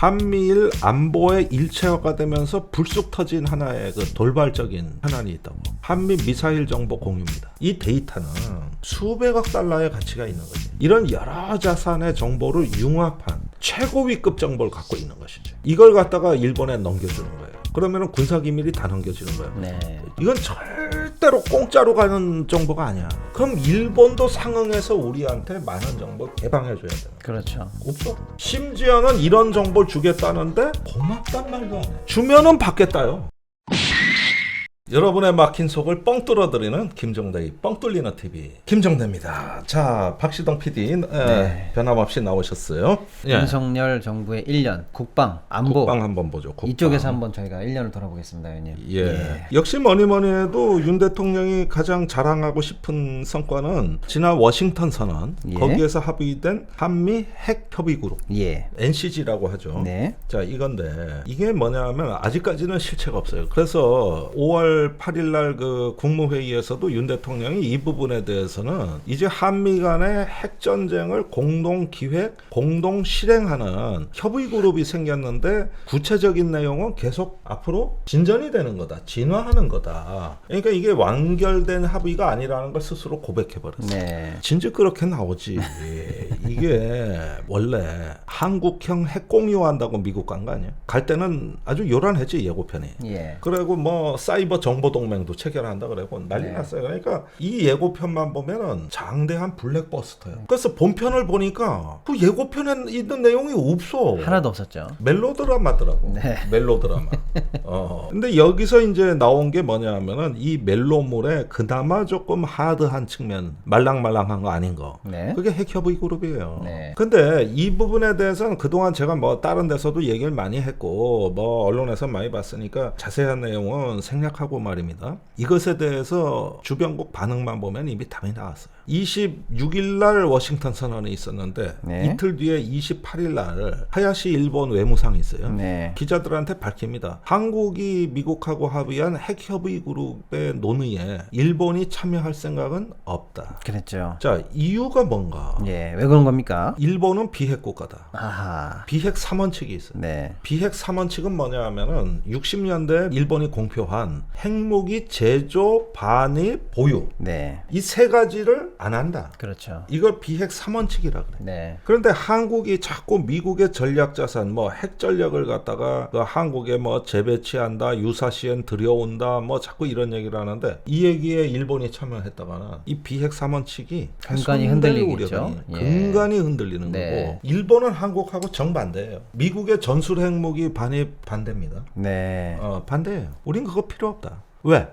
한미일 안보의 일체화가 되면서 불쑥 터진 하나의 그 돌발적인 현안이 있다고. 한미 미사일 정보 공유입니다. 이 데이터는 수백억 달러의 가치가 있는 거지. 이런 여러 자산의 정보를 융합한 최고위급 정보를 갖고 있는 것이죠. 이걸 갖다가 일본에 넘겨주는 거예요. 그러면은 군사기밀이 다 넘겨지는 거예요. 네. 이건 절대로 공짜로 가는 정보가 아니야. 그럼 일본도 상응해서 우리한테 많은 정보 개방해줘야 되는 거야. 그렇죠. 없어. 심지어는 이런 정보를 주겠다는데 고맙단 말도 안 해. 주면은 받겠다요. 여러분의 막힌 속을 뻥 뚫어드리는 김정대의 뻥 뚫리는 TV 김정대입니다. 자, 박시동 PD 네. 변함없이 나오셨어요. 윤석열 정부의 1년 국방, 안보 국방 한번 보죠. 국방. 이쪽에서 한번 저희가 1년을 돌아보겠습니다, 의원님. 예. 역시 뭐니 해도 윤 대통령이 가장 자랑하고 싶은 성과는 지난 워싱턴 선언, 예. 거기에서 합의된 한미 핵 협의 그룹, 예. NCG라고 하죠. 네. 자, 이건데 이게 뭐냐면 아직까지는 실체가 없어요. 그래서 5월 8일 날 그 국무회의에서도 윤 대통령이 이 부분에 대해서는 이제 한미 간의 핵 전쟁을 공동 기획, 공동 실행하는 협의 그룹이 생겼는데 구체적인 내용은 계속 앞으로 진전이 되는 거다. 진화하는 거다. 그러니까 이게 완결된 합의가 아니라는 걸 스스로 고백해 버렸어요. 네. 진즉 그렇게 나오지. 이게 원래 한국형 핵 공유한다고 미국 간 거 아니야? 갈 때는 아주 요란했지, 예고편이. 예. 그리고 뭐 사이버 정보 동맹도 체결한다 그러고 난리 네. 났어요. 그러니까 이 예고편만 보면은 장대한 블랙버스터예요. 그래서 본편을 보니까 그 예고편에 있는 내용이 없어. 하나도 없었죠. 멜로드라마더라고. 네. 멜로드라마. 근데 여기서 이제 나온 게 뭐냐면은 이 멜로물에 그나마 조금 하드한 측면, 말랑말랑한 거 아닌 거. 네. 그게 핵협의 그룹이에요. 네. 근데 이 부분에 대해서는 그동안 제가 뭐 다른 데서도 얘기를 많이 했고 뭐 언론에서 많이 봤으니까 자세한 내용은 생략하고 말입니다. 이것에 대해서 주변국 반응만 보면 이미 답이 나왔어요. 26일 날 워싱턴 선언이 있었는데 네. 이틀 뒤에 28일 날 하야시 일본 외무상이 있어요. 네. 기자들한테 밝힙니다. 한국이 미국하고 합의한 핵협의 그룹의 논의에 일본이 참여할 생각은 없다. 그랬죠. 자, 이유가 뭔가? 예. 왜 그런 겁니까? 일본은 비핵 국가다. 아하. 비핵 3원칙이 있어요. 네. 비핵 3원칙은 뭐냐 하면은 60년대 일본이 공표한 핵무기 제조, 반입, 보유 네. 이 세 가지를 안 한다. 그렇죠. 이걸 비핵 3원칙이라 그래. 네. 그런데 한국이 자꾸 미국의 전략자산, 뭐 핵전력을 갖다가 그 한국에 뭐 재배치한다, 유사시엔 들여온다, 뭐 자꾸 이런 얘기를 하는데 이 얘기에 일본이 참여했다가는 이 비핵 3원칙이 근간이 흔들리겠죠. 우려가 예. 근간이 흔들리는 네. 거고 일본은 한국하고 정반대예요. 미국의 전술 핵무기 반입 반대입니다. 네. 반대예요. 우린 그거 필요 없다. 왜?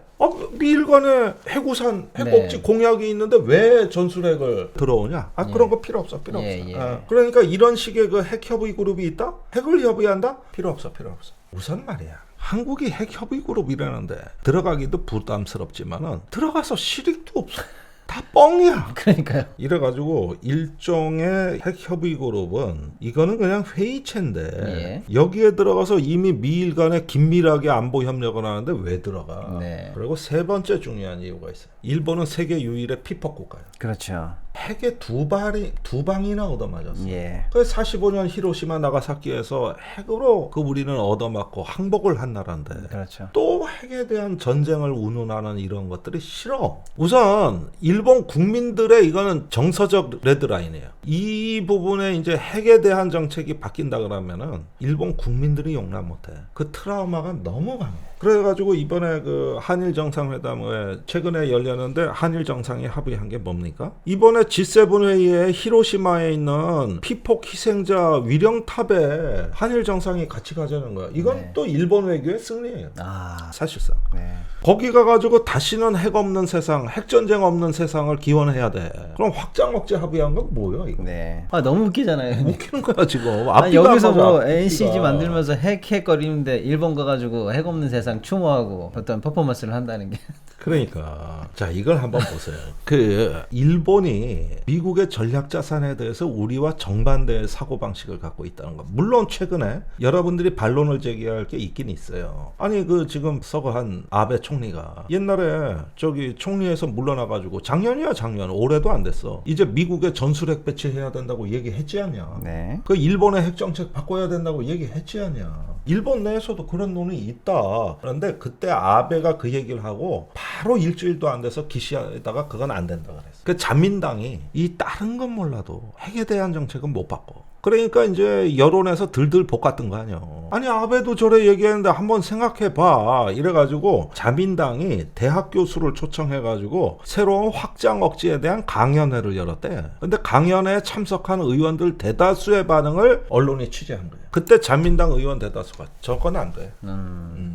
미일 간에 핵우산, 핵복지 네. 공약이 있는데 왜 전술핵을 들어오냐? 예. 그런 거 필요 없어. 필요 예, 없어. 예. 그러니까 이런 식의 그 핵협의 그룹이 있다? 핵을 협의한다? 필요 없어. 필요 없어. 우선 말이야. 한국이 핵협의 그룹이라는데 들어가기도 부담스럽지만은 들어가서 실익도 없어. 다 뻥이야. 그러니까요. 이래가지고 일종의 핵협의 그룹은 이거는 그냥 회의체인데 예. 여기에 들어가서 이미 미일 간에 긴밀하게 안보 협력을 하는데 왜 들어가? 네. 그리고 세 번째 중요한 이유가 있어요. 일본은 세계 유일의 피폭 국가예요. 그렇죠. 핵에 두 방이나 얻어맞았어. 예. 그래서 45년 히로시마 나가사키에서 핵으로 그 우리는 얻어맞고 항복을 한 나라인데 그렇죠. 또 핵에 대한 전쟁을 운운하는 이런 것들이 싫어. 우선 일본 국민들의 이거는 정서적 레드라인이에요. 이 부분에 이제 핵에 대한 정책이 바뀐다 그러면은 일본 국민들이 용납 못해. 그 트라우마가 너무 강해. 그래가지고 이번에 그 한일 정상회담에 최근에 열렸는데 한일 정상이 합의한 게 뭡니까? 이번에 G7 회의에 히로시마에 있는 피폭 희생자 위령탑에 한일 정상이 같이 가자는 거야. 이건 네. 또 일본 외교의 승리예요. 아. 사실상. 네. 거기 가가지고 다시는 핵 없는 세상, 핵전쟁 없는 세상을 기원해야 돼. 그럼 확장 억제 합의한 건 뭐야 이거? 네. 아 너무 웃기잖아요. 웃기는 거야 지금. 아니, 여기서 뭐 앞뒤가. NCG 만들면서 핵거리는데 일본 가가지고 핵 없는 세상 추모하고 어떤 퍼포먼스를 한다는 게. 그러니까 자 이걸 한번 보세요. 그 일본이 자민당이 미국의 전략 자산에 대해서 우리와 정반대의 사고방식을 갖고 있다는 거. 물론 최근에 여러분들이 반론을 제기할 게 있긴 있어요. 아니 그 지금 서거한 아베 총리가 옛날에 저기 총리에서 물러나가지고 작년 올해도 안 됐어. 이제 미국의 전술핵 배치해야 된다고 얘기했지 않냐. 네. 그 일본의 핵정책 바꿔야 된다고 얘기했지 않냐. 일본 내에서도 그런 논의 있다. 그런데 그때 아베가 그 얘기를 하고 바로 일주일도 안 돼서 기시에다가 그건 안 된다 그랬어. 그 자민당이 이 다른 건 몰라도 핵에 대한 정책은 못 바꿔. 그러니까 이제 여론에서 들들 볶았던 거 아니야. 아니 아베도 저래 얘기했는데 한번 생각해봐. 이래가지고 자민당이 대학 교수를 초청해가지고 새로운 확장 억지에 대한 강연회를 열었대. 근데 강연회에 참석한 의원들 대다수의 반응을 언론이 취재한 거야. 그때 자민당 의원 대다수가 저건 안 돼.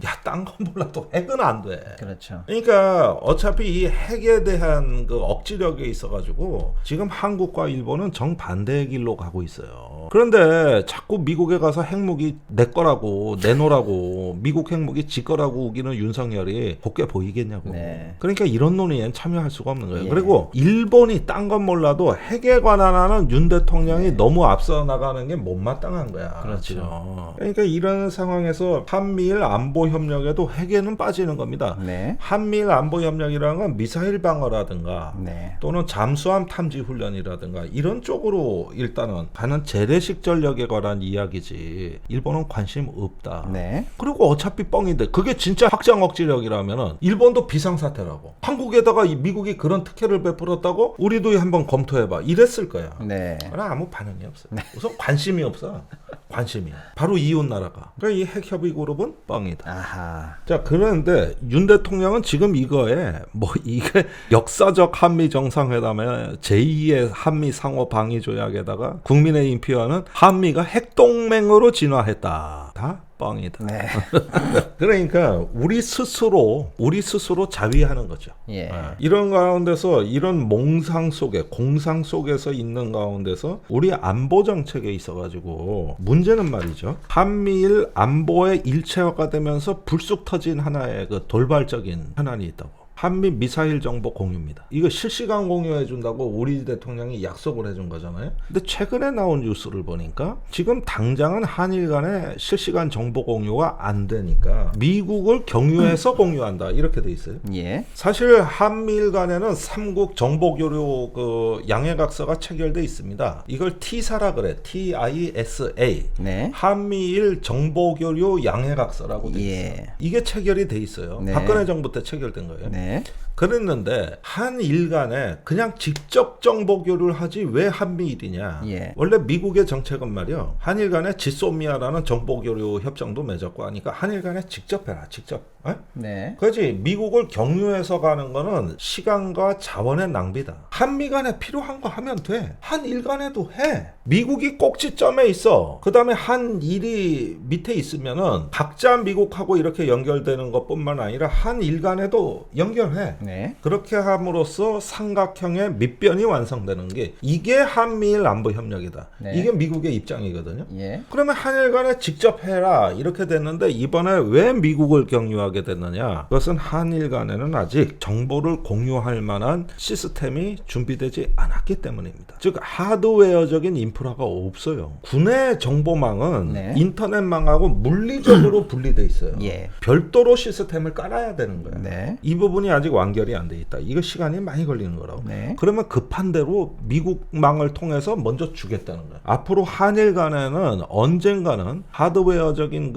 야, 딴 건 몰라도 핵은 안 돼. 그렇죠. 그러니까 어차피 이 핵에 대한 그 억지력에 있어가지고 지금 한국과 일본은 정반대의 길로 가고 있어요. 그런데 자꾸 미국에 가서 핵무기 내 거라고 내놓으라고 미국 핵무기 지 거라고 우기는 윤석열이 곱게 보이겠냐고. 네. 그러니까 이런 논의엔 참여할 수가 없는 거예요. 예. 그리고 일본이 딴 건 몰라도 핵에 관한 하는 윤 대통령이 너무 앞서 나가는 게 못마땅한 거야. 그렇죠. 그러니까 이런 상황에서 한미일 안보 협력에도 핵에는 빠지는 겁니다. 네. 한미일 안보 협력이라는 건 미사일 방어라든가 네. 또는 잠수함 탐지 훈련이라든가 이런 쪽으로 일단은 가는 재래식 전력에 관한 이야기지. 일본은 관심 없다. 네. 그리고 어차피 뻥인데 그게 진짜 확장 억지력이라면은 일본도 비상사태라고. 한국에다가 미국이 그런 특혜를 베풀었다고 우리도 한번 검토해봐. 이랬을 거야. 네. 그러나 아무 반응이 없어. 우선 관심이 없어. 관심이. 바로 이웃 나라가. 그러니까 이 핵협의 그룹은 뻥이다. 아하. 자, 그런데 윤 대통령은 지금 이거에 뭐 이게 역사적 한미 정상회담에 제2의 한미 상호 방위 조약에다가 국민의힘 표현은 한미가 핵동맹으로 진화했다. 다 뻥이다. 네. 그러니까 우리 스스로 자위하는 거죠. 예. 이런 가운데서 이런 몽상 속에 공상 속에서 있는 가운데서 우리 안보 정책에 있어가지고 문제는 말이죠. 한미일 안보의 일체화가 되면서 불쑥 터진 하나의 그 돌발적인 현안이 있다고. 한미 미사일 정보 공유입니다. 이거 실시간 공유해 준다고 우리 대통령이 약속을 해준 거잖아요. 근데 최근에 나온 뉴스를 보니까 지금 당장은 한일 간에 실시간 정보 공유가 안 되니까 미국을 경유해서 공유한다. 이렇게 돼 있어요. 예. 사실 한미일 간에는 삼국 정보 교류 그 양해각서가 체결돼 있습니다. 이걸 TISA라 그래. TISA. 네. 한미일 정보 교류 양해각서라고 돼 있어요. 예. 이게 체결이 돼 있어요. 네. 박근혜 정부 때 체결된 거예요. 네. 그랬는데 한일 간에 그냥 직접 정보 교류를 하지 왜 한미일이냐. 예. 원래 미국의 정책은 말이요. 한일 간에 지소미아라는 정보 교류 협정도 맺었고 하니까 한일 간에 직접 해라. 직접. 에? 네. 그렇지. 미국을 경유해서 가는 거는 시간과 자원의 낭비다. 한미 간에 필요한 거 하면 돼. 한일 간에도 해. 미국이 꼭지점에 있어. 그 다음에 한일이 밑에 있으면은 각자 미국하고 이렇게 연결되는 것뿐만 아니라 한일 간에도 연결해. 네. 그렇게 함으로써 삼각형의 밑변이 완성되는 게 이게 한미일 안보 협력이다. 네. 이게 미국의 입장이거든요. 예. 그러면 한일 간에 직접 해라 이렇게 됐는데 이번에 왜 미국을 경유하게 됐느냐. 그것은 한일 간에는 아직 정보를 공유할 만한 시스템이 준비되지 않았기 때문입니다. 즉 하드웨어적인 인프라가 없어요. 군의 정보망은 네. 인터넷망하고 물리적으로 분리돼 있어요. 예. 별도로 시스템을 깔아야 되는 거예요. 네. 이 부분이 아직 완결이 안 돼 있다. 이거 시간이 많이 걸리는 거라고. 네. 그러면 급한 대로 미국망을 통해서 먼저 주겠다는 거야. 앞으로 한일 간에는 언젠가는 하드웨어적인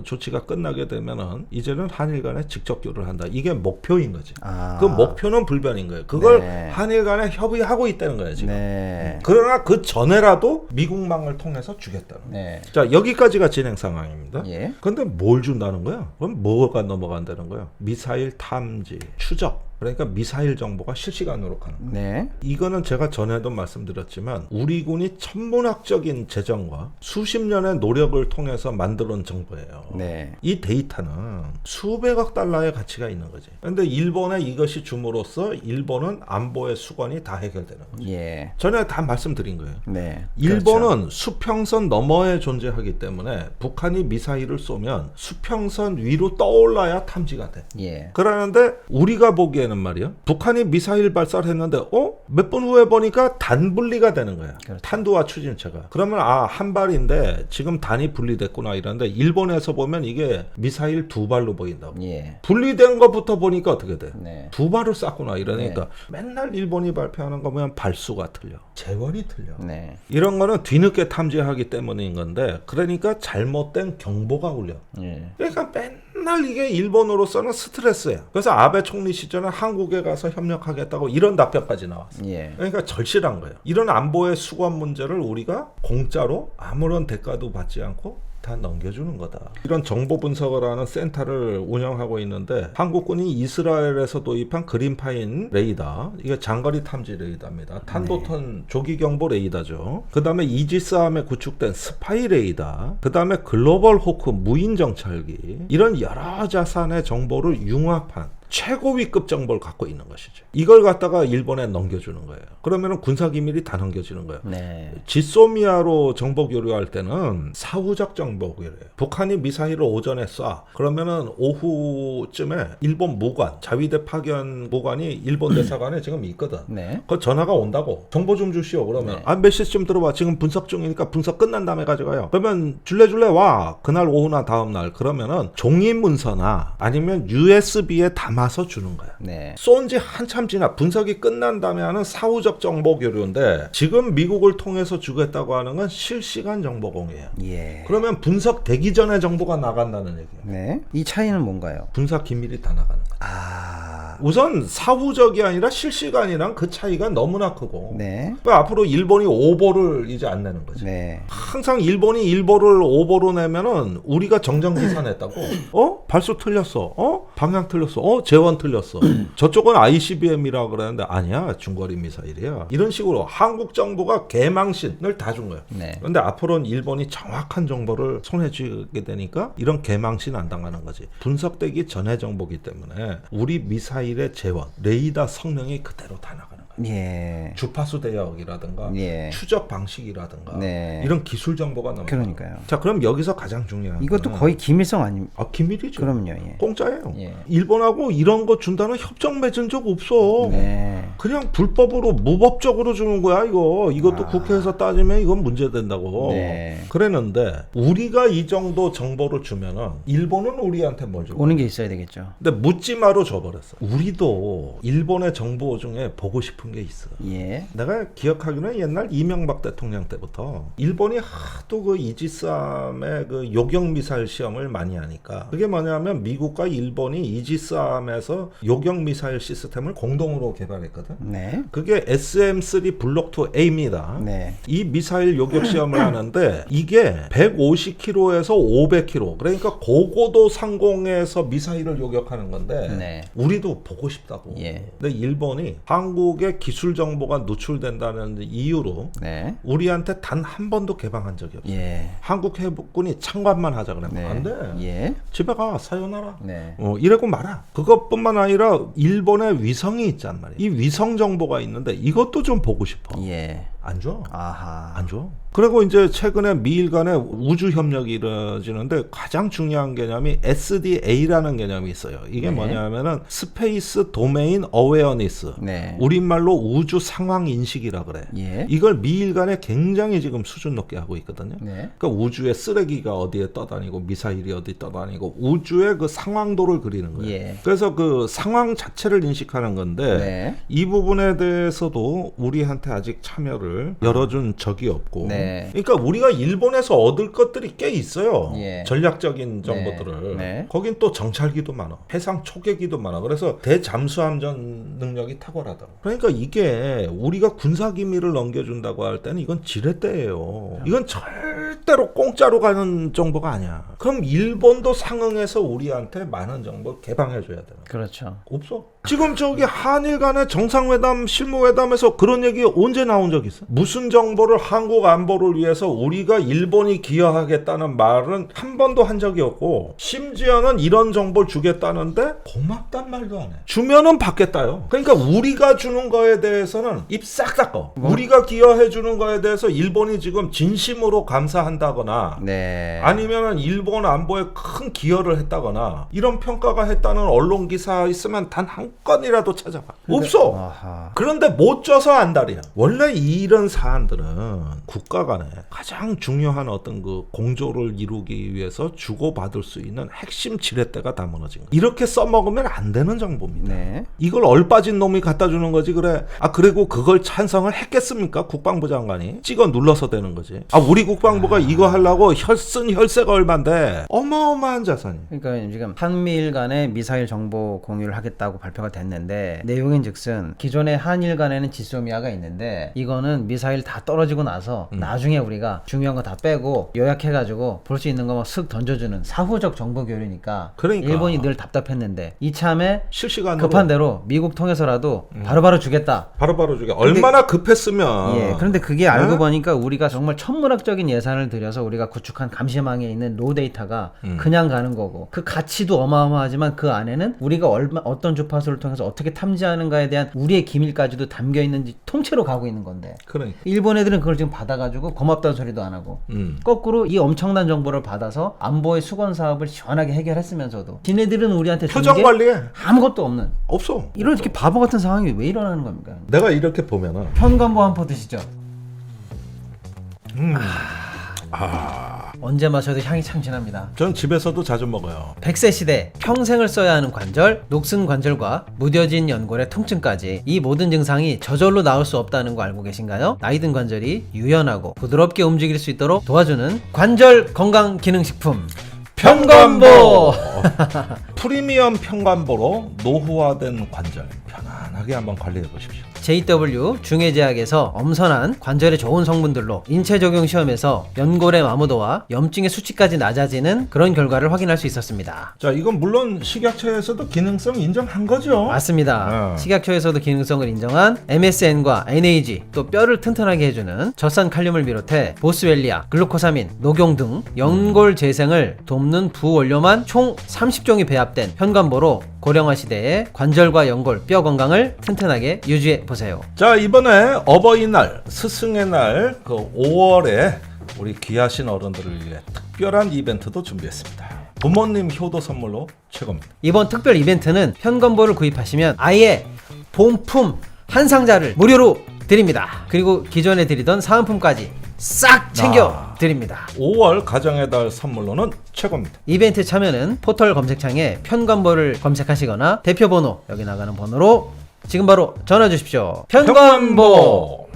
조치가 끝나게 되면은 이제는 한일 간에 직접 교류를 한다. 이게 목표인 거지. 아. 그 목표는 불변인 거예요. 그걸 네. 한일 간에 협의하고 있다는 거예요, 지금. 네. 그러나 그 전에라도 미국망을 통해서 주겠다는 거예요. 네. 자, 여기까지가 진행 상황입니다. 예. 근데 뭘 준다는 거야? 그럼 뭐가 넘어간다는 거야? 미사일 탐지, 추적. 그러니까 미사일 정보가 실시간으로 가는 거예요. 네. 이거는 제가 전에도 말씀드렸지만 우리 군이 천문학적인 재정과 수십 년의 노력을 통해서 만들어낸 정보예요. 네. 이 데이터는 수백억 달러의 가치가 있는 거지. 그런데 일본에 이것이 줌으로써 일본은 안보의 수건이 다 해결되는 거죠. 예. 전에 다 말씀드린 거예요. 네. 일본은 그렇죠. 수평선 너머에 존재하기 때문에 북한이 미사일을 쏘면 수평선 위로 떠올라야 탐지가 돼. 예. 그러는데 우리가 보기에는 되는 말이야. 북한이 미사일 발사를 했는데 몇 분 후에 보니까 단 분리가 되는 거야. 그렇죠. 탄두와 추진체가. 그러면 한 발인데 지금 단이 분리됐구나 이러는데 일본에서 보면 이게 미사일 두 발로 보인다고. 예. 분리된 것부터 보니까 어떻게 돼? 네. 두 발을 쐈구나 이러니까 맨날 일본이 발표하는 거 보면 발수가 틀려. 재원이 틀려. 네. 이런 거는 뒤늦게 탐지하기 때문인 건데 그러니까 잘못된 경보가 울려. 예. 그러니까 맨날 이게 일본으로서는 스트레스예요. 그래서 아베 총리 시절에 한국에 가서 협력하겠다고 이런 답변까지 나왔어. 예. 그러니까 절실한 거예요. 이런 안보의 수권 문제를 우리가 공짜로 아무런 대가도 받지 않고 다 넘겨주는 거다. 이런 정보 분석을 하는 센터를 운영하고 있는데 한국군이 이스라엘에서 도입한 그린파인 레이더, 이게 장거리 탐지 레이더입니다. 탄도턴 조기 경보 레이더죠. 그 다음에 이지스함에 구축된 스파이 레이더, 그 다음에 글로벌 호크 무인 정찰기, 이런 여러 자산의 정보를 융합한 최고위급 정보를 갖고 있는 것이죠. 이걸 갖다가 일본에 넘겨주는 거예요. 그러면 군사기밀이 다 넘겨지는 거예요. 네. 지소미아로 정보 교류할 때는 사후적 정보 교류예요. 북한이 미사일을 오전에 쏴. 그러면은 오후쯤에 일본 무관, 자위대 파견 무관이 일본 대사관에 지금 있거든. 네. 그 전화가 온다고. 정보 좀 주시오. 그러면 네. 몇 시쯤 들어와. 지금 분석 중이니까 분석 끝난 다음에 가져가요. 그러면 줄레줄레 와. 그날 오후나 다음 날. 그러면은 종이 문서나 아니면 USB에 담아서 주는 거야. 네. 쏜 지 한참 지나 분석이 끝난 다음에 하는 사후적 정보 교류인데 지금 미국을 통해서 주겠다고 하는 건 실시간 정보 공유예요. 예. 그러면 분석되기 전에 정보가 나간다는 얘기예요. 네. 이 차이는 뭔가요? 분석 기밀이 다 나가는 거예요. 아. 우선 사후적이 아니라 실시간이랑 그 차이가 너무나 크고 네. 그러니까 앞으로 일본이 오보를 이제 안 내는 거지. 네. 항상 일본이 일보를 오보로 내면은 우리가 정정기사 냈다고 발수 틀렸어, 방향 틀렸어, 재원 틀렸어. 저쪽은 ICBM이라 그러는데 아니야, 중거리 미사일이야. 이런 식으로 한국 정부가 개망신을 다 준 거예요. 네. 그런데 앞으로는 일본이 정확한 정보를 손에 쥐게 되니까 이런 개망신 안 당하는 거지. 분석되기 전의 정보기 때문에 우리 미사일의 재원, 레이더 성능이 그대로 다 나가는 거예요. 예. 주파수 대역이라든가 예. 추적 방식이라든가 네. 이런 기술 정보가 너무 그러니까요. 자, 그럼 여기서 가장 중요한 이것도 거는 거의 기밀성 아닙니까? 기밀이죠. 그럼요. 예. 공짜예요. 예. 일본하고 이런 거 준다는 협정 맺은 적 없어. 네. 그냥 불법으로 무법적으로 주는 거야 이거. 이것도 국회에서 따지면 이건 문제된다고. 네. 그랬는데 우리가 이 정도 정보를 주면은 일본은 우리한테 뭘 줘? 오는 게 있어야 되겠죠. 근데 묻지마로 줘버렸어. 우리도 일본의 정보 중에 보고 싶은 게 있어. 예. 내가 기억하기로는 옛날 이명박 대통령 때부터 일본이 하도 그 이지스함의 그 요격 미사일 시험을 많이 하니까 그게 뭐냐면 미국과 일본이 이지스함에서 요격 미사일 시스템을 공동으로 개발했거든. 네. 그게 SM-3 블록2A입니다. 네. 이 미사일 요격 시험을 하는데 이게 150km에서 500km, 그러니까 고고도 상공에서 미사일을 요격하는 건데 네. 우리도 보고 싶다고. 예. 근데 일본이 한국의 기술 정보가 누출된다는 이유로 네. 우리한테 단 한 번도 개방한 적이 없어. 예. 한국 해군이 참관만 하자 그러면 네. 안 돼. 예. 집에 가, 사요나라. 네. 이래고 말아. 그것뿐만 아니라 일본의 위성이 있단 말이야. 이 위성 정보가 있는데 이것도 좀 보고 싶어. 예. 안 줘. 아하. 안 줘. 그리고 이제 최근에 미일 간의 우주 협력이 이루어지는데 가장 중요한 개념이 SDA라는 개념이 있어요. 이게 네. 뭐냐면은 스페이스 도메인 어웨어니스. 네. 우리말로 우주 상황 인식이라 그래. 예. 이걸 미일 간에 굉장히 지금 수준 높게 하고 있거든요. 네. 그러니까 우주에 쓰레기가 어디에 떠다니고 미사일이 어디 떠다니고 우주의 그 상황도를 그리는 거예요. 예. 그래서 그 상황 자체를 인식하는 건데 네. 이 부분에 대해서도 우리한테 아직 참여를 열어준 적이 없고 네. 그러니까 우리가 일본에서 얻을 것들이 꽤 있어요. 예. 전략적인 정보들을. 네. 거긴 또 정찰기도 많아. 해상 초계기도 많아. 그래서 대잠수함전 능력이 탁월하다고. 그러니까 이게 우리가 군사기밀을 넘겨준다고 할 때는 이건 지렛대예요. 이건 절대로 공짜로 가는 정보가 아니야. 그럼 일본도 상응해서 우리한테 많은 정보 개방해줘야 되는 거야. 그렇죠. 없어. 지금 저기 한일 간의 정상회담, 실무회담에서 그런 얘기 언제 나온 적 있어? 무슨 정보를 한국 안보를 위해서 우리가 일본이 기여하겠다는 말은 한 번도 한 적이 없고 심지어는 이런 정보를 주겠다는데 고맙단 말도 안 해. 주면은 받겠다요. 그러니까 우리가 주는 거에 대해서는 입 싹 닦어. 우리가 기여해 주는 거에 대해서 일본이 지금 진심으로 감사 장사한다거나 네. 아니면은 일본 안보에 큰 기여를 했다거나 이런 평가가 했다는 언론 기사 있으면 단 한 건이라도 찾아봐. 없어. 아하. 그런데 못 쪄서 안달이야. 원래 이런 사안들은 국가 간에 가장 중요한 어떤 그 공조를 이루기 위해서 주고받을 수 있는 핵심 지렛대가 다 무너진 거야. 이렇게 써먹으면 안 되는 정보입니다. 네. 이걸 얼빠진 놈이 갖다 주는 거지. 그래. 그리고 그걸 찬성을 했겠습니까? 국방부 장관이 찍어 눌러서 되는 거지. 우리 국방부가 이거 하려고 쓴 혈세가 얼만데 어마어마한 자산이. 그러니까 지금 한미일 간에 미사일 정보 공유를 하겠다고 발표가 됐는데 내용인즉슨 기존의 한일 간에는 지소미아가 있는데 이거는 미사일 다 떨어지고 나서 나중에 우리가 중요한 거 다 빼고 요약해가지고 볼 수 있는 거만 쓱 던져주는 사후적 정보 교류니까 그러니까. 일본이 늘 답답했는데 이참에 실시간으로 급한 대로 미국 통해서라도 바로바로 주겠다. 바로바로 주게. 얼마나 급했으면. 예, 그런데 그게 알고 보니까 우리가 정말 천문학적인 예산을 들여서 우리가 구축한 감시망에 있는 로 데이터가 그냥 가는 거고 그 가치도 어마어마하지만 그 안에는 우리가 어떤 주파수를 통해서 어떻게 탐지하는가에 대한 우리의 기밀까지도 담겨 있는지 통째로 가고 있는 건데 그러니까. 일본 애들은 그걸 지금 받아가지고 고맙다는 소리도 안 하고 거꾸로 이 엄청난 정보를 받아서 안보의 수건 사업을 시원하게 해결했으면서도 지네들은 우리한테 준 표정 게 관리에 아무것도 없는 없어. 이렇게 바보 같은 상황이 왜 일어나는 겁니까? 내가 이렇게 보면은 현관보 한 포 드시죠? 언제 마셔도 향이 참 진합니다. 전 집에서도 자주 먹어요. 100세 시대 평생을 써야 하는 관절, 녹슨 관절과 무뎌진 연골의 통증까지 이 모든 증상이 저절로 나올 수 없다는 거 알고 계신가요? 나이든 관절이 유연하고 부드럽게 움직일 수 있도록 도와주는 관절 건강 기능식품 편관보. 프리미엄 편관보로 노후화된 관절 편안하게 한번 관리해 보십시오. JW 중해제약에서 엄선한 관절에 좋은 성분들로 인체 적용 시험에서 연골의 마모도와 염증의 수치까지 낮아지는 그런 결과를 확인할 수 있었습니다. 자, 이건 물론 식약처에서도 기능성 인정한 거죠. 맞습니다. 식약처에서도 기능성을 인정한 MSN과 NAG, 또 뼈를 튼튼하게 해주는 젖산 칼륨을 비롯해 보스웰리아, 글루코사민, 녹용 등 연골 재생을 돕는 부원료만 총 30종이 배합된 현관보로 고령화 시대에 관절과 연골, 뼈 건강을 튼튼하게 유지해 보세요. 자, 이번에 어버이날, 스승의 날, 그 5월에 우리 귀하신 어른들을 위해 특별한 이벤트도 준비했습니다. 부모님 효도 선물로 최고입니다. 이번 특별 이벤트는 현관보를 구입하시면 아예 본품 한 상자를 무료로 드립니다. 그리고 기존에 드리던 사은품까지 싹 챙겨 드립니다. 5월 가정의 달 선물로는 최고입니다. 이벤트 참여는 포털 검색창에 편관보를 검색하시거나 대표번호 여기 나가는 번호로 지금 바로 전화 주십시오. 편관보.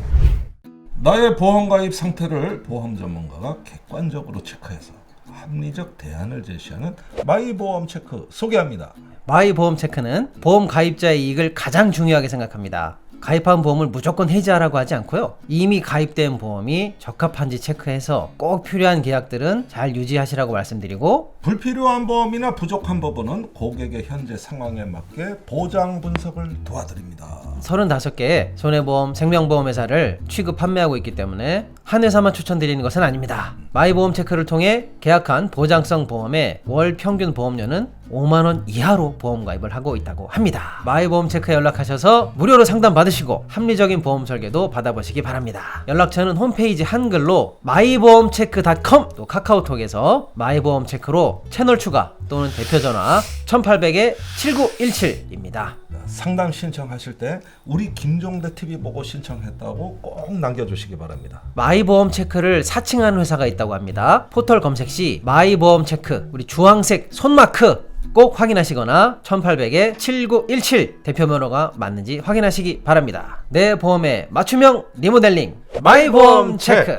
나의 보험 가입 상태를 보험 전문가가 객관적으로 체크해서 합리적 대안을 제시하는 마이보험 체크 소개합니다. 마이보험 체크는 보험 가입자의 이익을 가장 중요하게 생각합니다. 가입한 보험을 무조건 해지하라고 하지 않고요. 이미 가입된 보험이 적합한지 체크해서 꼭 필요한 계약들은 잘 유지하시라고 말씀드리고 불필요한 보험이나 부족한 부분은 고객의 현재 상황에 맞게 보장 분석을 도와드립니다. 35개의 손해보험, 생명보험 회사를 취급 판매하고 있기 때문에 한 회사만 추천드리는 것은 아닙니다. 마이보험 체크를 통해 계약한 보장성 보험의 월 평균 보험료는 5만원 이하로 보험 가입을 하고 있다고 합니다. 마이보험 체크에 연락하셔서 무료로 상담 받으시고 합리적인 보험 설계도 받아보시기 바랍니다. 연락처는 홈페이지 한글로 마이보험체크.com, 또 카카오톡에서 마이보험 체크로 채널 추가 또는 대표 전화 1800-7917입니다. 상담 신청하실 때 우리 김종대 TV 보고 신청했다고 꼭 남겨주시기 바랍니다. 마이보험 체크를 사칭하는 회사가 있다고 합니다. 포털 검색 시 마이보험 체크 우리 주황색 손마크 꼭 확인하시거나 1800-7917 대표번호가 맞는지 확인하시기 바랍니다. 내 보험의 맞춤형 리모델링 마이보험 체크.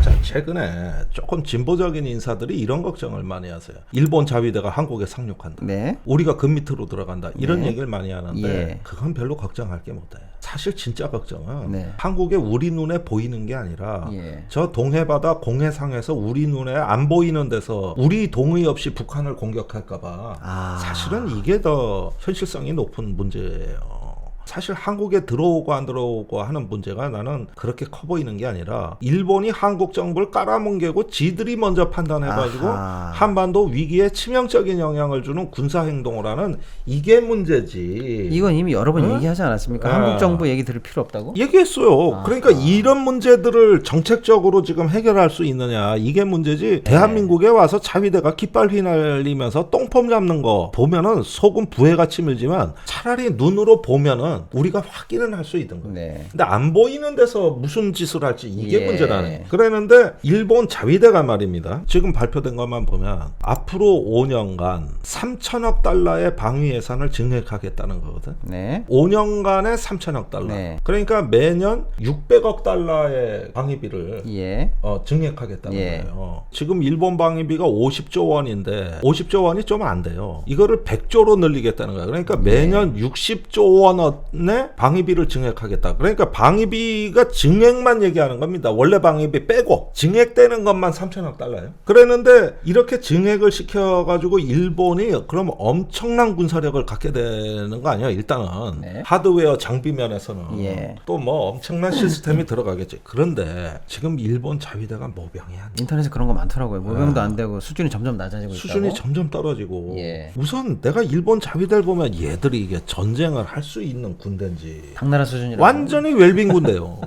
자, 최근에 조금 진보적인 인사들이 이런 걱정을 많이 하세요. 일본 자위대가 한국에 상륙한다. 네. 우리가 그 밑으로 들어간다. 이런 네. 얘기를 많이 하는데 예. 그건 별로 걱정할 게 못해. 사실 진짜 걱정은 네. 한국에 우리 눈에 보이는 게 아니라 예. 저 동해바다 공해상에서 우리 눈에 안 보이는 데서 우리 동의 없이 북한을 공격할까 봐 사실은 이게 더 현실성이 높은 문제예요. 사실 한국에 들어오고 안 들어오고 하는 문제가 나는 그렇게 커 보이는 게 아니라 일본이 한국 정부를 깔아뭉개고 지들이 먼저 판단해가지고 아하. 한반도 위기에 치명적인 영향을 주는 군사 행동을 하는 이게 문제지. 이건 이미 여러 번 응? 얘기하지 않았습니까? 네. 한국 정부 얘기 들을 필요 없다고? 얘기했어요. 아하. 그러니까 이런 문제들을 정책적으로 지금 해결할 수 있느냐 이게 문제지. 대한민국에 와서 자위대가 깃발 휘날리면서 똥폼 잡는 거 보면은 속은 부해같이 밀지만 차라리 눈으로 보면은 우리가 확인은 할 수 있는 거예요. 네. 근데 안 보이는 데서 무슨 짓을 할지 이게 예. 문제라네. 그랬는데 일본 자위대가 말입니다. 지금 발표된 것만 보면 앞으로 5년간 3천억 달러의 방위 예산을 증액하겠다는 거거든. 네. 5년간에 3천억 달러. 네. 그러니까 매년 600억 달러의 방위비를 예. 증액하겠다는 예. 거예요. 지금 일본 방위비가 50조 원인데 50조 원이 좀 안 돼요. 이거를 100조로 늘리겠다는 거예요. 그러니까 매년 60조 원의 방위비를 증액하겠다. 그러니까 방위비가 증액만 얘기하는 겁니다. 원래 방위비 빼고 증액되는 것만 3천억 달러예요. 그랬는데 이렇게 증액을 시켜가지고 일본이 그럼 엄청난 군사력을 갖게 되는 거 아니야? 일단은 네. 하드웨어 장비 면에서는 예. 또 뭐 엄청난 시스템이 들어가겠지. 그런데 지금 일본 자위대가 모병이야. 인터넷에 그런 거 많더라고요. 모병도 안 되고 수준이 점점 낮아지고 수준이 있다고. 점점 떨어지고 예. 우선 내가 일본 자위대를 보면 얘들이 이게 전쟁을 할 수 있는 군대인지 당나라 수준이라고. 완전히 웰빙 군대요.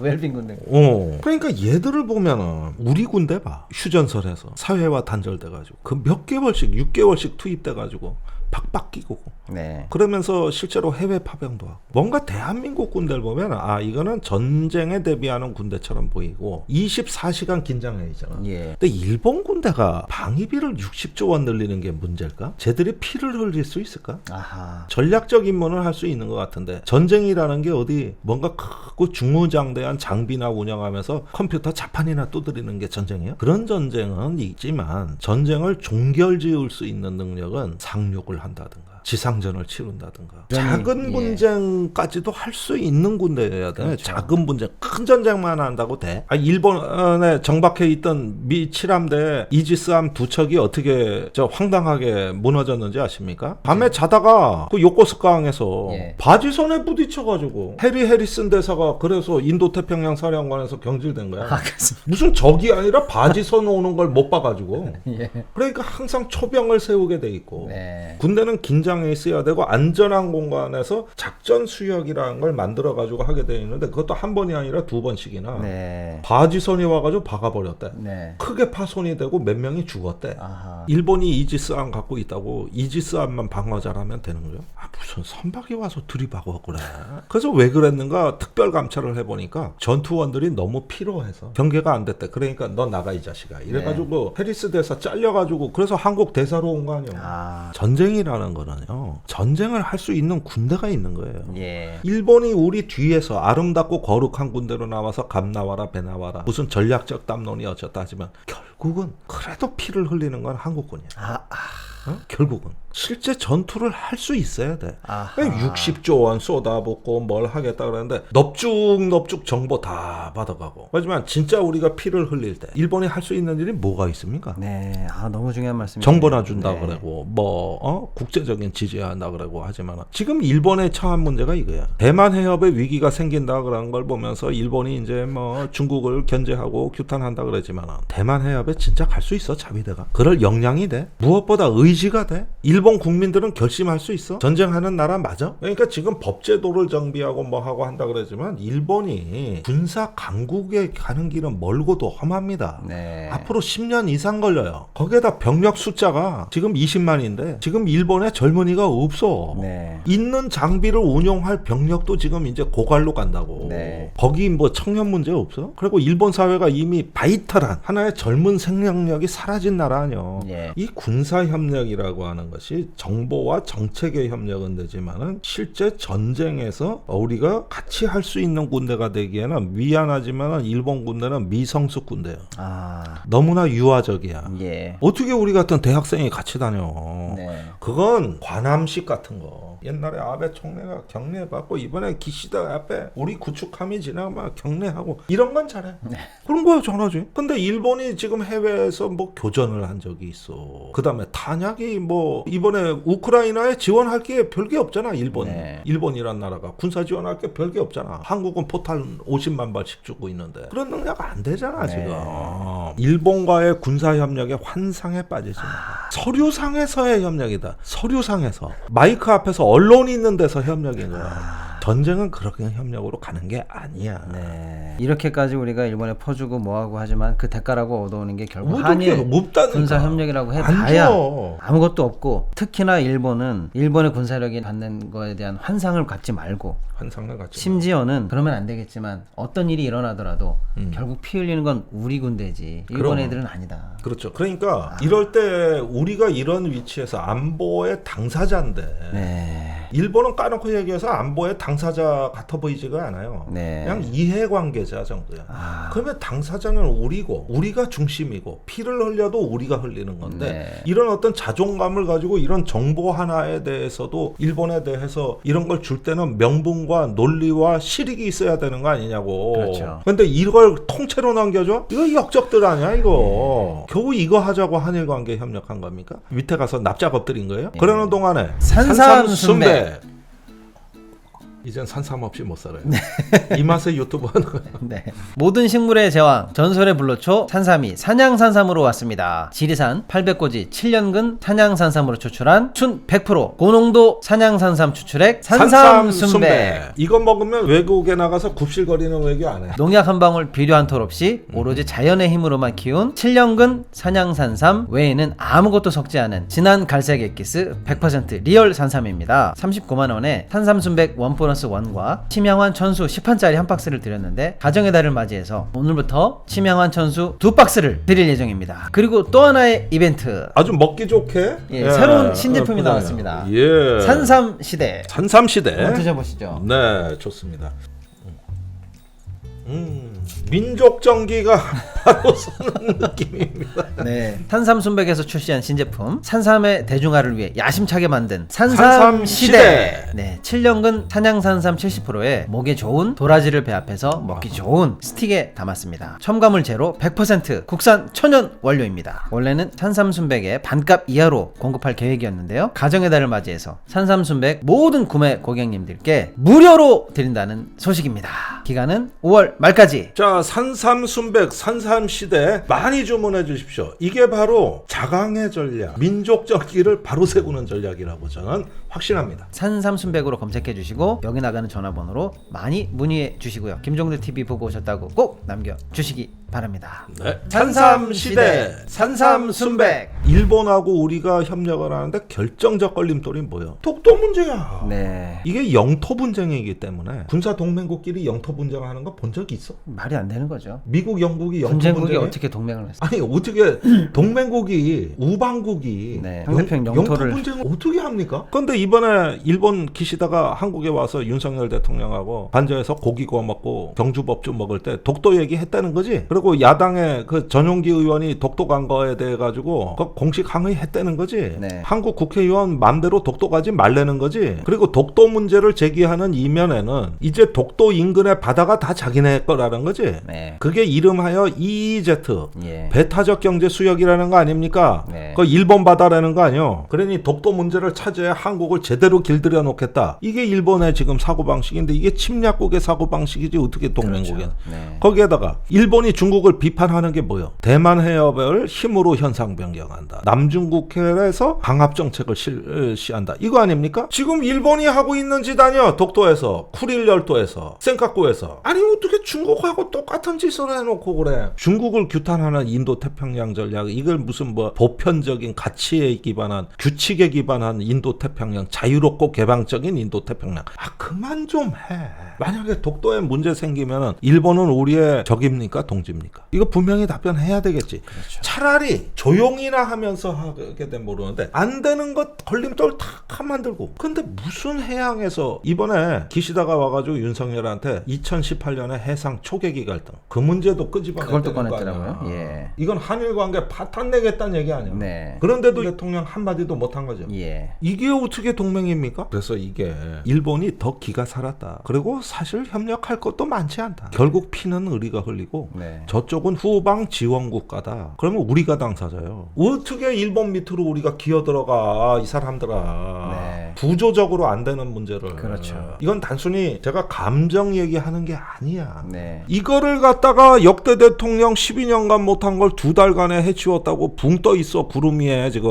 웰빙 군대. 그러니까 얘들을 보면은 우리 군대 봐. 휴전선에서 사회와 단절돼가지고 그 몇 개월씩 6개월씩 투입돼가지고 박박 끼고 네. 그러면서 실제로 해외 파병도 하고 뭔가 대한민국 군대를 보면 아 이거는 전쟁에 대비하는 군대처럼 보이고 24시간 긴장해 있잖아. 예. 근데 일본 군대가 방위비를 60조 원 늘리는 게 문제일까? 쟤들이 피를 흘릴 수 있을까? 아하. 전략적 임무는 할 수 있는 것 같은데 전쟁이라는 게 어디 뭔가 크고 중무장대한 장비나 운영하면서 컴퓨터 자판이나 두드리는 게 전쟁이에요? 그런 전쟁은 있지만 전쟁을 종결지을 수 있는 능력은 상륙을 한다든가 지상전을 치른다든가 작은 예. 분쟁까지도 할 수 있는 군대여야 돼. 그렇죠. 작은 분쟁, 큰 전쟁만 한다고 돼. 일본에 정박해 있던 미 칠함대 이지스함 두 척이 어떻게 황당하게 무너졌는지 아십니까? 밤에 자다가 그 요코스카항에서 예. 바지선에 부딪혀가지고 해리 해리슨 대사가 그래서 인도태평양 사령관에서 경질된 거야. 아, 그렇습니다. 무슨 적이 아니라 바지선 오는 걸 못 봐가지고. 예. 그러니까 항상 초병을 세우게 돼 있고 네. 군대는 긴장해 있어야 되고 안전한 공간에서 작전 수역이라는 걸 만들어 가지고 하게 돼 있는데 그것도 한 번이 아니라 두 번씩이나 네. 바지선이 와가지고 박아버렸대. 네. 크게 파손이 되고 몇 명이 죽었대. 아하. 일본이 이지스함 갖고 있다고 이지스함만 방어 잘하면 되는 거예요? 아 무슨 선박이 와서 들이박아 그래. 그래서 왜 그랬는가 특별 감찰을 해보니까 전투원들이 너무 피로해서 경계가 안 됐대. 그러니까 너 나가 이 자식아. 이래가지고 해리스 대사 잘려가지고 그래서 한국 대사로 온 거 아니야. 아. 전쟁이라는 거는요. 전쟁을 할 수 있는 군대가 있는 거예요. 예. 일본이 우리 뒤에서 아름답고 거룩한 군대로 나와서 감 나와라 배 나와라 무슨 전략적 담론이 어쩌다 하지만 결국은 그래도 피를 흘리는 건 한국군이야. 결국은 실제 전투를 할 수 있어야 돼. 아하. 60조 원 쏟아붓고 뭘 하겠다 그러는데 넙죽 정보 다 받아가고. 하지만 진짜 우리가 피를 흘릴 때 일본이 할 수 있는 일이 뭐가 있습니까? 네. 아, 너무 중요한 말씀이에요. 정보나 준다 네. 그러고 국제적인 지지한다 그러고 하지만 지금 일본에 처한 문제가 이거야. 대만 해협에 위기가 생긴다 그런 걸 보면서 일본이 이제 중국을 견제하고 규탄한다 그러지만 대만 해협에 진짜 갈 수 있어 자위대가? 그럴 역량이 돼? 무엇보다 의지가 돼? 일본 국민들은 결심할 수 있어? 전쟁하는 나라 맞아? 그러니까 지금 법제도를 정비하고 뭐 하고 한다 그러지만 일본이 군사 강국에 가는 길은 멀고도 험합니다. 네. 앞으로 10년 이상 걸려요. 거기에다 병력 숫자가 지금 20만인데 지금 일본에 젊은이가 없어. 네. 있는 장비를 운용할 병력도 지금 이제 고갈로 간다고. 네. 거기 뭐 청년 문제 없어? 그리고 일본 사회가 이미 바이탈한 하나의 젊은 생명력이 사라진 나라 아니야. 예. 이 군사 협력이라고 하는 것이 정보와 정책의 협력은 되지만은 실제 전쟁에서 우리가 같이 할 수 있는 군대가 되기에는 미안하지만은 일본 군대는 미성숙 군대예요. 아. 너무나 유아적이야. 예. 어떻게 우리 같은 대학생이 같이 다녀? 네. 그건 관함식 같은 거. 옛날에 아베 총리가 격려받고 이번에 기시다 앞에 우리 구축함이 지나가면 격려하고 이런 건 잘해. 그런 거야 잘하지. 근데 일본이 지금 해외에서 뭐 교전을 한 적이 있어. 그 다음에 타냐 자기 뭐 이번에 우크라이나에 지원할 게 별게 없잖아. 네. 일본이란 나라가 군사 지원할 게 별게 없잖아. 한국은 포탄 50만 발씩 주고 있는데 그런 능력 안 되잖아 네. 지금. 일본과의 군사 협력에 환상에 빠지지 마. 서류상에서의 협력이다. 서류상에서 마이크 앞에서 언론이 있는 데서 협력인 거야. 전쟁은 그렇게 협력으로 가는 게 아니야. 네. 이렇게까지 우리가 일본에 퍼주고 뭐하고 하지만 그 대가라고 얻어오는 게 결국 뭐 한일 없다니까. 군사 협력이라고 해봐야 아무것도 없고, 특히나 일본은 일본의 군사력이 받는 거에 대한 환상을 갖지 말고, 환상을 갖지. 심지어는 그러면 안 되겠지만 어떤 일이 일어나더라도 결국 피 흘리는 건 우리 군대지 일본 그럼. 애들은 아니다. 그렇죠. 그러니까 이럴 때 우리가 이런 위치에서 안보의 당사자인데 네. 일본은 까놓고 얘기해서 안보의 당사자 같아 보이지가 않아요. 네. 그냥 이해관계자 정도야. 그러면 당사자는 우리고 우리가 중심이고 피를 흘려도 우리가 흘리는 건데 네. 이런 어떤 자존감을 가지고 이런 정보 하나에 대해서도 일본에 대해서 이런 걸 줄 때는 명분과 논리와 실익이 있어야 되는 거 아니냐고. 그렇죠. 근데 이걸 통째로 넘겨줘? 이거 역적들 아니야 이거. 겨우 이거 하자고 한일관계 협력한 겁니까? 밑에 가서 납작업들인 거예요? 그러는 동안에 산삼순배. 이젠 산삼 없이 못 살아요. 이 맛에 유튜브 하는 거예요. 네. 모든 식물의 제왕, 전설의 불로초 산삼이 산양산삼으로 왔습니다. 지리산 800고지 7년근 산양산삼으로 추출한 춘 100% 고농도 산양산삼 추출액 산삼순배. 이거 먹으면 외국에 나가서 굽실거리는 외교 안 해. 농약 한 방울 비료 한 톨 없이 오로지 자연의 힘으로만 키운 7년근 산양산삼 외에는 아무것도 섞지 않은 진한 갈색 엑기스 100% 리얼 산삼입니다. 39만원에 산삼순백 원 플러스 원과 침향환 천수 10판짜리 한 박스를 드렸는데 가정의 달을 맞이해서 오늘부터 침향환 천수 2박스를 드릴 예정입니다. 그리고 또 하나의 이벤트, 아주 먹기 좋게 새로운 신제품이 나왔습니다. 예. 산삼시대. 산삼시대. 한번 드셔보시죠. 네, 좋습니다. 민족 정기가 바로 서는 느낌입니다. 네, 산삼순백에서 출시한 신제품 산삼의 대중화를 위해 야심차게 만든 산삼시대. 네, 7년근 산양산삼 70%에 목에 좋은 도라지를 배합해서 먹기 좋은 스틱에 담았습니다. 첨가물 제로 100% 국산 천연 원료입니다. 원래는 산삼순백의 반값 이하로 공급할 계획이었는데요, 가정의 달을 맞이해서 산삼순백 모든 구매 고객님들께 무료로 드린다는 소식입니다. 기간은 5월 말까지. 자, 산삼순백, 산삼시대 많이 주문해 주십시오. 이게 바로 자강의 전략, 민족 정기를 바로 세우는 전략이라고 저는 확신합니다. 산삼순백으로 검색해 주시고 여기 나가는 전화번호로 많이 문의해 주시고요. 김종대 TV 보고 오셨다고 꼭 남겨주시기 바랍니다. 네. 산삼시대, 산삼순백. 일본하고 우리가 협력을 하는데 결정적 걸림돌이 뭐예요? 독도 문제야. 네, 이게 영토 분쟁이기 때문에 군사 동맹국끼리 영토 분쟁하는 거 본 적 있어? 말이 안 되는 거죠. 미국, 영국이 영토 분쟁국이 분쟁에 어떻게 동맹을 했어요? 아니 어떻게 동맹국이 우방국이 네, 상대편 영토 영토를 분쟁을 어떻게 합니까? 그런데 이번에 일본 기시다가 한국에 와서 윤석열 대통령하고 반저에서 고기 구워 먹고 경주법주 먹을 때 독도 얘기했다는 거지. 그리고 야당의 그 전용기 의원이 독도 간 거에 대해 가지고 공식 항의했다는 거지. 네. 한국 국회의원 맘대로 독도 가지 말라는 거지. 그리고 독도 문제를 제기하는 이면에는 이제 독도 인근의 바다가 다 자기네 거라는 거지. 네. 그게 이름하여 EEZ 예. 배타적 경제 수역이라는 거 아닙니까? 네. 그 일본 바다라는 거 아니요. 그러니 독도 문제를 차지해 한국을 제대로 길들여 놓겠다. 이게 일본의 지금 사고 방식인데 이게 침략국의 사고 방식이지 어떻게 동맹국이야? 그렇죠. 네. 거기에다가 일본이 중국을 비판하는 게 뭐요? 대만 해협을 힘으로 현상 변경한다. 남중국해에서 강압 정책을 실시한다. 이거 아닙니까? 지금 일본이 하고 있는 짓 아니야. 독도에서, 쿠릴 열도에서, 센카쿠에서. 아니 어떻게 중국하고 똑같은 짓을 해놓고 그래? 중국을 규탄하는 인도 태평양 전략, 이걸 무슨 뭐 보편적인 가치에 기반한, 규칙에 기반한 인도 태평양, 자유롭고 개방적인 인도 태평양. 아 그만 좀 해. 만약에 독도에 문제 생기면은 일본은 우리의 적입니까, 동지입니까? 이거 분명히 답변해야 되겠지. 그렇죠. 차라리 조용히나 하면서 하게 되면 모르는데 안 되는 것 걸림돌 탁 만들고. 근데 무슨 해양에서 이번에 기시다가 와가지고 윤석열한테 2018년에 해상 초계기 갈등 그 문제도 끄집어냈다는 그걸 또 거 꺼냈더라고요. 아니야. 예. 이건 한일 관계 파탄 내겠다는 얘기 아니야. 네. 그런데도 대통령 한마디도 못한 거죠. 예. 이게 어떻게 어떻게 동맹입니까? 그래서 이게 일본이 더 기가 살았다. 그리고 사실 협력할 것도 많지 않다. 결국 피는 우리가 흘리고 네. 저쪽은 후방 지원 국가다. 그러면 우리가 당사자요. 어떻게 일본 밑으로 우리가 기어 들어가 이 사람들아. 네. 구조적으로 안 되는 문제를. 그렇죠. 이건 단순히 제가 감정 얘기하는 게 아니야. 네. 이거를 갖다가 역대 대통령 12년간 못한 걸 2달간에 해치웠다고 붕 떠 있어 구름 위에 지금.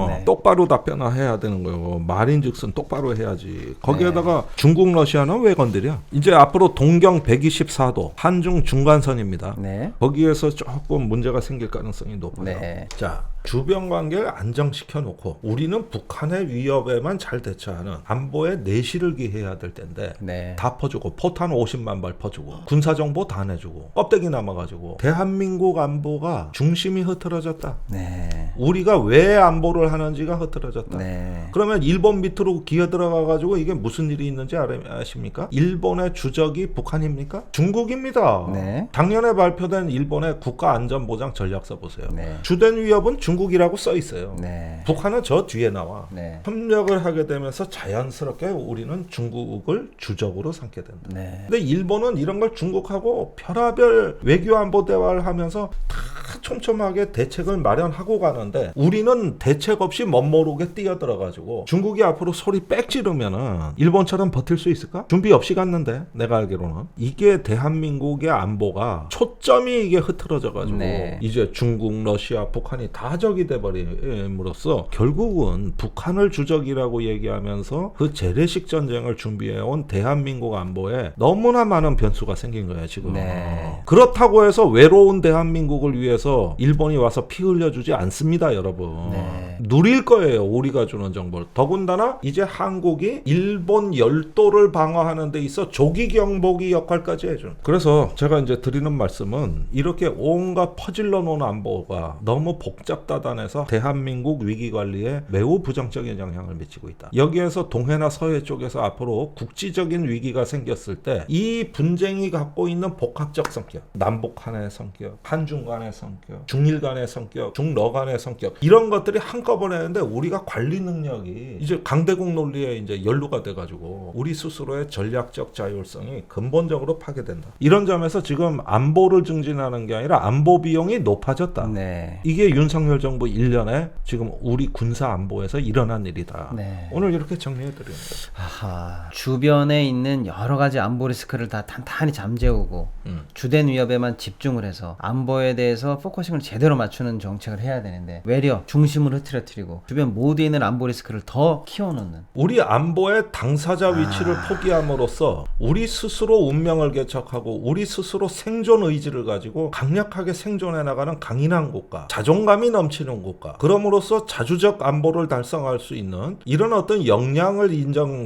네. 똑바로 답변해야 되는 거예요. 말인즉슨 똑바로 해야지. 거기에다가 중국 러시아는 왜 건드려? 이제 앞으로 동경 124도 한중 중간선입니다. 네. 거기에서 조금 문제가 생길 가능성이 높아요. 네. 자, 주변 관계를 안정시켜 놓고 우리는 북한의 위협에만 잘 대처하는 안보에 내실을 기해야 될 텐데 네. 다 퍼주고 포탄 50만 발 퍼주고 군사정보 다 내주고 껍데기 남아가지고 대한민국 안보가 중심이 흐트러졌다. 네. 우리가 왜 안보를 하는지가 흐트러졌다. 네. 그러면 일본 밑으로 기어 들어가가지고 이게 무슨 일이 있는지 아십니까? 일본의 주적이 북한입니까? 중국입니다. 네. 작년에 발표된 일본의 국가안전보장 전략서 보세요. 네. 주된 위협은 중국이라고 써 있어요. 네. 북한은 저 뒤에 나와. 네. 협력을 하게 되면서 자연스럽게 우리는 중국을 주적으로 삼게 된다. 네. 근데 일본은 이런 걸 중국하고 별하별 외교안보 대화를 하면서 다 촘촘하게 대책을 마련하고 가는데 우리는 대책 없이 멋모르게 뛰어들어가지고 중국이 앞으로 소리 빽 지르면은 일본처럼 버틸 수 있을까? 준비 없이 갔는데 내가 알기로는 이게 대한민국의 안보가 초점이 이게 흐트러져가지고 네. 이제 중국, 러시아, 북한이 다 적이 돼버림으로써 결국은 북한을 주적이라고 얘기하면서 그 재래식 전쟁을 준비해온 대한민국 안보에 너무나 많은 변수가 생긴 거예요 지금. 네. 그렇다고 해서 외로운 대한민국을 위해서 일본이 와서 피 흘려주지 않습니다 여러분. 네. 누릴 거예요 우리가 주는 정보를. 더군다나 이제 한국이 일본 열도를 방어하는 데 있어 조기 경보기 역할까지 해주는. 그래서 제가 이제 드리는 말씀은 이렇게 온갖 퍼질러 놓은 안보가 너무 복잡다단해서 대한민국 위기관리에 매우 부정적인 영향을 미치고 있다. 여기에서 동해나 서해 쪽에서 앞으로 국지적인 위기가 생겼을 때 이 분쟁이 갖고 있는 복합적 성격, 남북 간의 성격, 한중 간의 성격, 중일 간의 성격, 중러 간의 성격 이런 것들이 한꺼번에 했는데 우리가 관리 능력이 이제 강대국 논리에 이제 연루가 돼가지고 우리 스스로의 전략적 자율성이 근본적으로 파괴된다. 이런 점에서 지금 안보를 증진하는 게 아니라 안보 비용이 높아졌다. 네. 이게 윤석열 정부 1년에 지금 우리 군사 안보에서 일어난 일이다. 네. 오늘 이렇게 정리해드리는 거예요. 아하. 주변에 있는 여러 가지 안보 리스크를 다 단단히 잠재우고 주된 위협에만 집중을 해서 안보에 대해서 포커싱을 제대로 맞추는 정책을 해야 되는데 외려 중심을 흐트러뜨리고 주변 모두에 있는 안보 리스크를 더 키워놓는. 우리 안보의 당사자 위치를 포기함으로써 우리 스스로 운명을 개척하고 우리 스스로 생존 의지를 가지고 강력하게 생존해 나가는 강인한 국가, 자존감이 넘치는 국가, 그럼으로써 자주적 안보를 달성할 수 있는 이런 어떤 역량을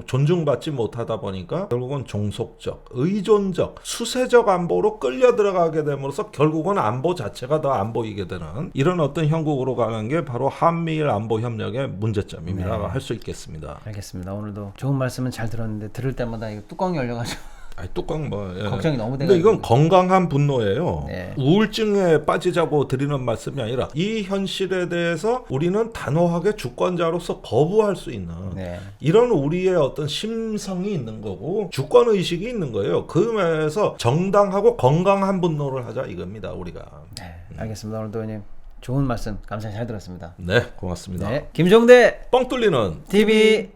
존중받지 못하다 보니까 결국은 종속적, 의존적, 수세적 안보로 끌려 들어가게 됨으로써 결국은 안보 자체가 더 안 보이게 되는 이런 어떤 형국으로 가는 게 바로 한미일 안보 협력의 문제점입니다. 네. 할 수 있겠습니다. 알겠습니다. 오늘도 좋은 말씀은 잘 들었는데 들을 때마다 이거 뚜껑이 열려가지고 아니, 뚜껑 뭐 예. 걱정이 너무 근데 돼가지고. 이건 건강한 분노예요. 네. 우울증에 빠지자고 드리는 말씀이 아니라 이 현실에 대해서 우리는 단호하게 주권자로서 거부할 수 있는 네. 이런 우리의 어떤 심성이 있는 거고 주권 의식이 있는 거예요. 그 면에서 정당하고 건강한 분노를 하자 이겁니다. 우리가. 네. 알겠습니다. 오늘도 의원님 좋은 말씀 감사히 잘 들었습니다. 네, 고맙습니다. 네. 김종대 뻥 뚫리는 TV